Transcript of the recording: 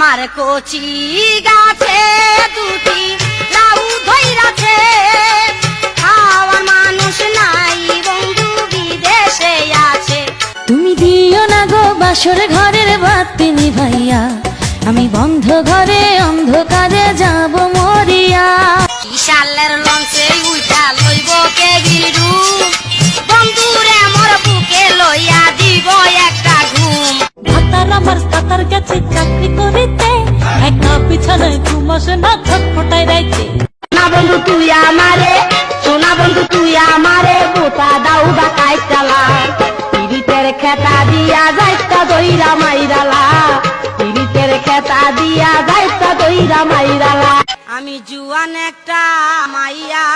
আমার কচি গাছে দুটি লাউ ধইরাছে, খাওয়ার মানুষ নাই বন্ধু বিদেশে আছে। তুমি দিও না গো বাসর ঘরের বাতি নিভাইয়া, আমি বন্ধ ঘরে অন্ধকারে যাব মরিয়া। বিশালের লঞ্চে উঠা লইব কেবিলু, বন্ধুরে মোর বুকে লইয়া দিব একটা ঘুম। ভাতার আমার কাতার গেছে চাকরি করিতে, একটা পিছনে ঘুমাসে না ছটফটাই রাইতে। না বন্ধু তুই আমারে, সোনা বন্ধু তুই আমারে, বোতা দাউ বা কাইটালা, পিরিতের খেতা দিয়া যাইতা দইরা মাইরালা, পিরিতের খেতা দিয়া যাইতা দইরা মাইরালা। আমি জুয়ান একটা মাইয়া